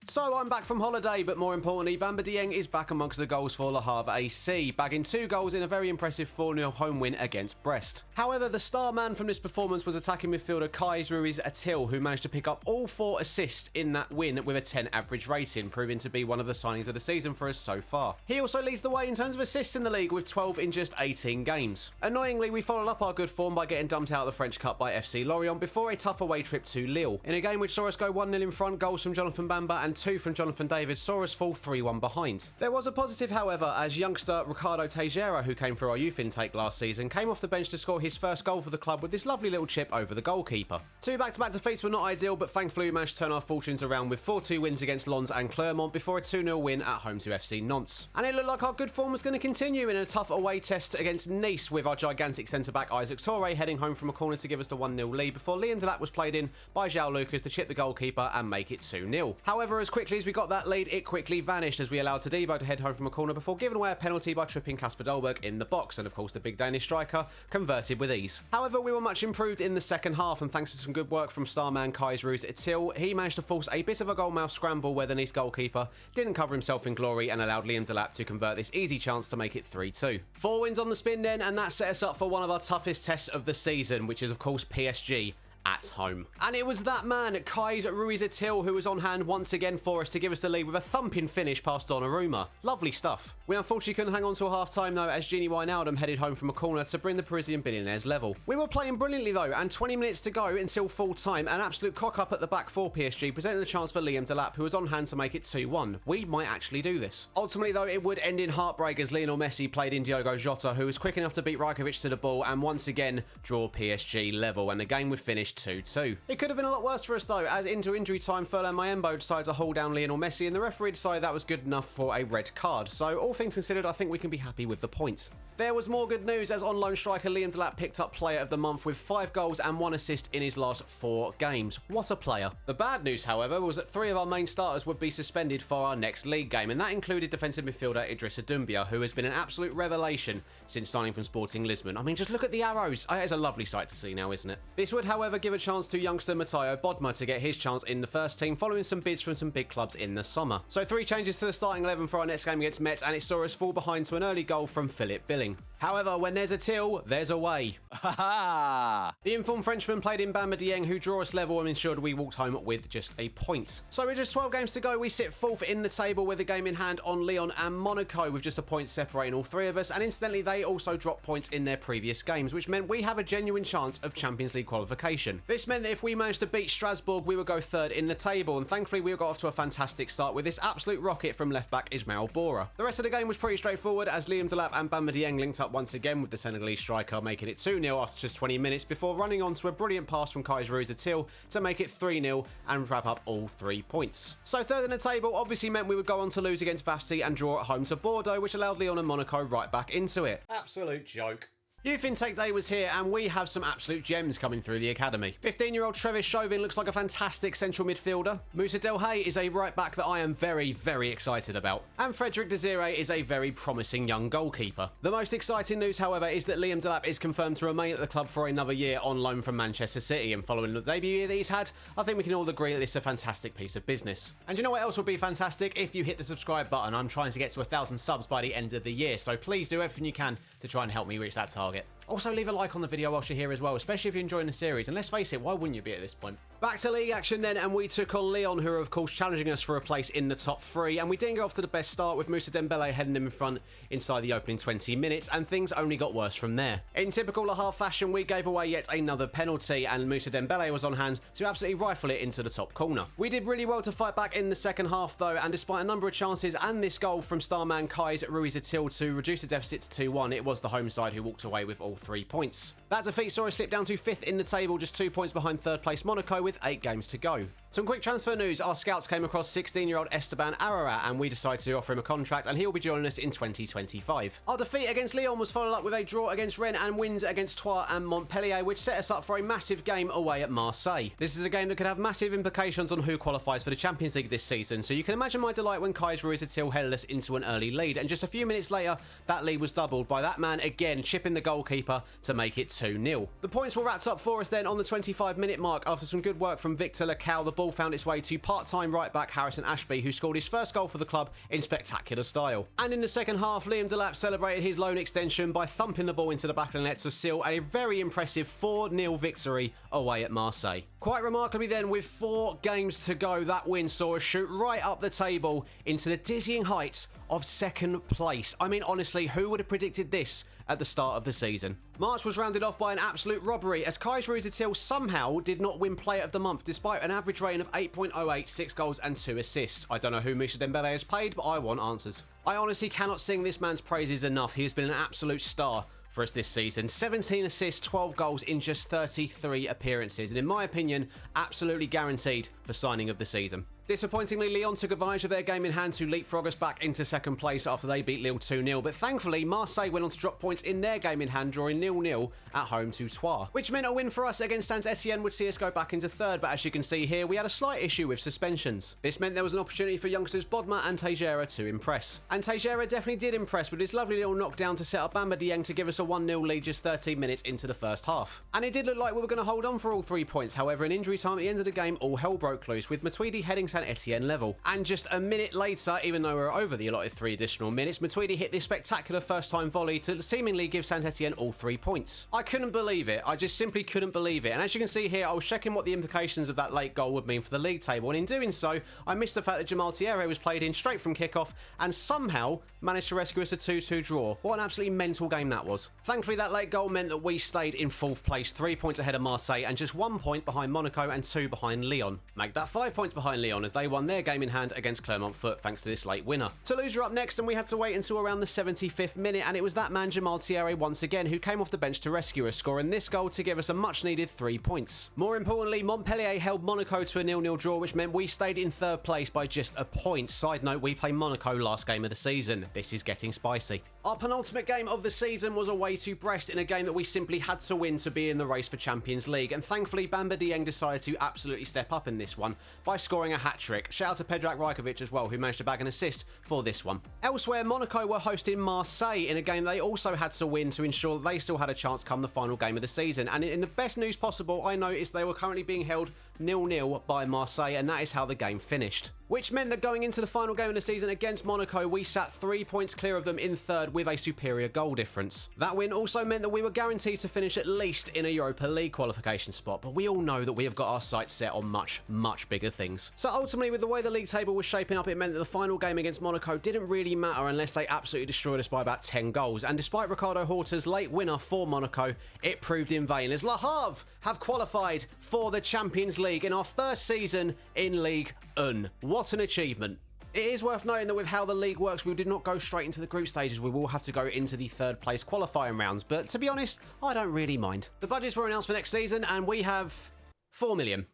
So I'm back from holiday, but more importantly, Bamba Dieng is back amongst the goals for Le Havre AC, bagging 2 goals in a very impressive 4-0 home win against Brest. However, the star man from this performance was attacking midfielder Kais Ruiz-Atil, who managed to pick up all 4 assists in that win with a 10 average rating, proving to be one of the signings of the season for us so far. He also leads the way in terms of assists in the league with 12 in just 18 games. Annoyingly, we followed up our good form by getting dumped out of the French Cup by FC Lorient before a tough away trip to Lille. In a game which saw us go 1-0 in front, goals from Jonathan Bamba and 2 from Jonathan David saw us fall 3-1 behind. There was a positive, however, as youngster Ricardo Teixeira, who came through our youth intake last season, came off the bench to score his first goal for the club with this lovely little chip over the goalkeeper. 2 back-to-back defeats were not ideal, but thankfully we managed to turn our fortunes around with 4-2 wins against Lens and Clermont before a 2-0 win at home to FC Nantes. And it looked like our good form was going to continue in a tough away test against Nice, with our gigantic centre-back Isaac Toure heading home from a corner to give us the 1-0 lead before Liam Delap was played in by João Lucas to chip the goalkeeper and make it 2-0. However, as quickly as we got that lead, it quickly vanished as we allowed Todibo to head home from a corner before giving away a penalty by tripping Kasper Dolberg in the box, and of course the big Danish striker converted with ease. However, we were much improved in the second half, and thanks to some good work from starman Kais Ruiz-Atil, he managed to force a bit of a goalmouth scramble where the Nice goalkeeper didn't cover himself in glory and allowed Liam Delap to convert this easy chance to make it 3-2. 4 wins on the spin then, and that set us up for one of our toughest tests of the season, which is of course PSG at home. And it was that man, Kais Ruiz-Atil, who was on hand once again for us to give us the lead with a thumping finish past Donnarumma. Lovely stuff. We unfortunately couldn't hang on till half-time though, as Gini Wijnaldum headed home from a corner to bring the Parisian billionaires level. We were playing brilliantly though, and 20 minutes to go until full time, an absolute cock-up at the back for PSG, presenting the chance for Liam Delap, who was on hand to make it 2-1. We might actually do this. Ultimately though, it would end in heartbreak as Lionel Messi played in Diogo Jota, who was quick enough to beat Rajkovic to the ball and once again draw PSG level, and the game would finish 2-2. It could have been a lot worse for us though, as into injury time Furlan Mayembo decided to hold down Lionel Messi, and the referee decided that was good enough for a red card. So all things considered, I think we can be happy with the point. There was more good news as on-loan striker Liam Delap picked up Player of the Month with 5 goals and 1 assist in his last 4 games. What a player. The bad news, however, was that 3 of our main starters would be suspended for our next league game, and that included defensive midfielder Idrissa Doumbia, who has been an absolute revelation since signing from Sporting Lisbon. I mean, just look at the arrows. It's a lovely sight to see now, isn't it? This would, however, give a chance to youngster Matteo Bodmer to get his chance in the first team, following some bids from some big clubs in the summer. So 3 changes to the starting 11 for our next game against Metz, and it saw us fall behind to an early goal from Philip Billing. However, when there's a till, there's a way. The informed Frenchman played in Bamba Dieng, who drew us level and ensured we walked home with just a point. So with just 12 games to go, we sit 4th in the table with a game in hand on Lyon and Monaco, with just a point separating all 3 of us, and incidentally they also dropped points in their previous games, which meant we have a genuine chance of Champions League qualification. This meant that if we managed to beat Strasbourg, we would go 3rd in the table, and thankfully we got off to a fantastic start with this absolute rocket from left-back Ismail Bora. The rest of the game was pretty straightforward, as Liam Delap and Bamba Dieng linked up once again, with the Senegalese striker making it 2-0 after just 20 minutes before running on to a brilliant pass from Kais Ruiz-Atil to make it 3-0 and wrap up all 3 points. So 3rd in the table obviously meant we would go on to lose against Vafsi and draw at home to Bordeaux, which allowed Lyon and Monaco right back into it. Absolute joke. Youth Intake Day was here, and we have some absolute gems coming through the academy. 15-year-old Trevis Chauvin looks like a fantastic central midfielder. Moussa Delhaye is a right back that I am very, very excited about. And Frederic Desire is a very promising young goalkeeper. The most exciting news, however, is that Liam Delap is confirmed to remain at the club for another year on loan from Manchester City, and following the debut year that he's had, I think we can all agree that this is a fantastic piece of business. And you know what else would be fantastic? If you hit the subscribe button. I'm trying to get to 1,000 subs by the end of the year, so please do everything you can to try and help me reach that target. Also, leave a like on the video whilst you're here as well, especially if you're enjoying the series, and let's face it, why wouldn't you be at this point? Back to league action then, and we took on Lyon, who are of course challenging us for a place in the top 3, and we didn't get off to the best start with Moussa Dembele heading them in front inside the opening 20 minutes, and things only got worse from there. In typical Le Havre fashion, we gave away yet another penalty, and Moussa Dembele was on hand to absolutely rifle it into the top corner. We did really well to fight back in the second half though, and despite a number of chances and this goal from starman Kais Ruiz-Atil to reduce the deficit to 2-1, it was the home side who walked away with all 3 points. That defeat saw us slip down to 5th in the table, just 2 points behind 3rd place Monaco with 8 games to go. Some quick transfer news. Our scouts came across 16-year-old Esteban Ararat, and we decided to offer him a contract, and he'll be joining us in 2025. Our defeat against Lyon was followed up with a draw against Rennes and wins against Troyes and Montpellier, which set us up for a massive game away at Marseille. This is a game that could have massive implications on who qualifies for the Champions League this season, so you can imagine my delight when Kais Ruiz-Atil headed us into an early lead, and just a few minutes later, that lead was doubled by that man again chipping the goalkeeper to make it 2-0. The points were wrapped up for us then on the 25-minute mark after some good good work from Victor Lecau, the ball found its way to part-time right-back Harrison Ashby, who scored his first goal for the club in spectacular style. And in the second half, Liam Delap celebrated his loan extension by thumping the ball into the back of the net to seal a very impressive 4-0 victory away at Marseille. Quite remarkably then, with 4 games to go, that win saw us shoot right up the table into the dizzying heights of second place. I mean, honestly, who would have predicted this at the start of the season? March was rounded off by an absolute robbery as Kais Ruuzatil somehow did not win Player of the Month despite an average rating of 8.08, 6 goals and 2 assists. I don't know who Misha Dembele has paid, but I want answers. I honestly cannot sing this man's praises enough. He has been an absolute star for us this season. 17 assists, 12 goals in just 33 appearances, and in my opinion, absolutely guaranteed for signing of the season. Disappointingly, Lyon took advantage of their game in hand to leapfrog us back into second place after they beat Lille 2-0, but thankfully Marseille went on to drop points in their game in hand, drawing 0-0 at home to Troyes, which meant a win for us against Saint Etienne would see us go back into third, but as you can see here, we had a slight issue with suspensions. This meant there was an opportunity for youngsters Bodmer and Teixeira to impress. And Teixeira definitely did impress with his lovely little knockdown to set up Bamba Dieng to give us a 1-0 lead just 13 minutes into the first half. And it did look like we were going to hold on for all 3 points, however, in injury time at the end of the game, all hell broke loose, with Matuidi heading Saint Etienne level. And just a minute later, even though we were over the allotted 3 additional minutes, Matuidi hit this spectacular first-time volley to seemingly give Saint Etienne all 3 points. I couldn't believe it. I just simply couldn't believe it. And as you can see here, I was checking what the implications of that late goal would mean for the league table. And in doing so, I missed the fact that Jamal Thierry was played in straight from kickoff and somehow managed to rescue us a 2-2 draw. What an absolutely mental game that was. Thankfully, that late goal meant that we stayed in 4th place, 3 points ahead of Marseille and just 1 point behind Monaco and 2 behind Lyon. Make that 5 points behind Lyon as they won their game in hand against Clermont Foot thanks to this late winner. Toulouse are up next and we had to wait until around the 75th minute, and it was that man Jamal Thierry once again who came off the bench to rescue us, scoring this goal to give us a much needed 3 points. More importantly, Montpellier held Monaco to a 0-0 draw, which meant we stayed in 3rd place by just a point. Side note, we play Monaco last game of the season. This is getting spicy. Our penultimate game of the season was away to Brest in a game that we simply had to win to be in the race for Champions League, and thankfully Bamba Dieng decided to absolutely step up in this one by scoring a hat-trick. Shout out to Predrag Rajkovic as well, who managed to bag an assist for this one. Elsewhere, Monaco were hosting Marseille in a game they also had to win to ensure that they still had a chance come the final game of the season, and in the best news possible, I noticed they were currently being held 0-0 by Marseille, and that is how the game finished. Which meant that going into the final game of the season against Monaco, we sat 3 points clear of them in 3rd with a superior goal difference. That win also meant that we were guaranteed to finish at least in a Europa League qualification spot, but we all know that we have got our sights set on much, much bigger things. So ultimately, with the way the league table was shaping up, it meant that the final game against Monaco didn't really matter unless they absolutely destroyed us by about 10 goals, and despite Ricardo Horta's late winner for Monaco, it proved in vain as Le Havre have qualified for the Champions League in our first season in Ligue 1. What an achievement. It is worth noting that with how the league works, we did not go straight into the group stages. We will have to go into the 3rd place qualifying rounds, but to be honest, I don't really mind. The budgets were announced for next season and we have 4 million.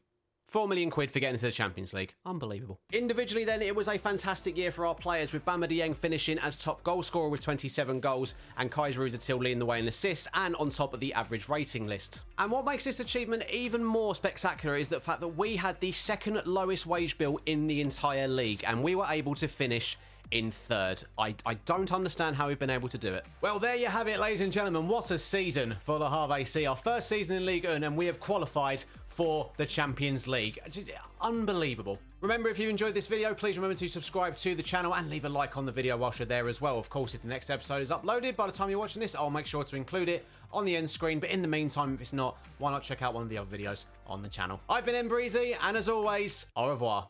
4 million quid for getting into the Champions League. Unbelievable. Individually then, it was a fantastic year for our players, with Bamba Dieng finishing as top goal scorer with 27 goals and Kais Ruuzatil leading the way in assists and on top of the average rating list. And what makes this achievement even more spectacular is the fact that we had the 2nd lowest wage bill in the entire league and we were able to finish in 3rd. I don't understand how we've been able to do it. Well, there you have it, ladies and gentlemen. What a season for the Havre AC. Our first season in Ligue 1 and we have qualified for the Champions League. Just unbelievable. Remember, if you enjoyed this video, please remember to subscribe to the channel and leave a like on the video whilst you're there as well. Of course, if the next episode is uploaded by the time you're watching this, I'll make sure to include it on the end screen. But in the meantime, if it's not, why not check out one of the other videos on the channel. I've been Breezy, and as always, au revoir.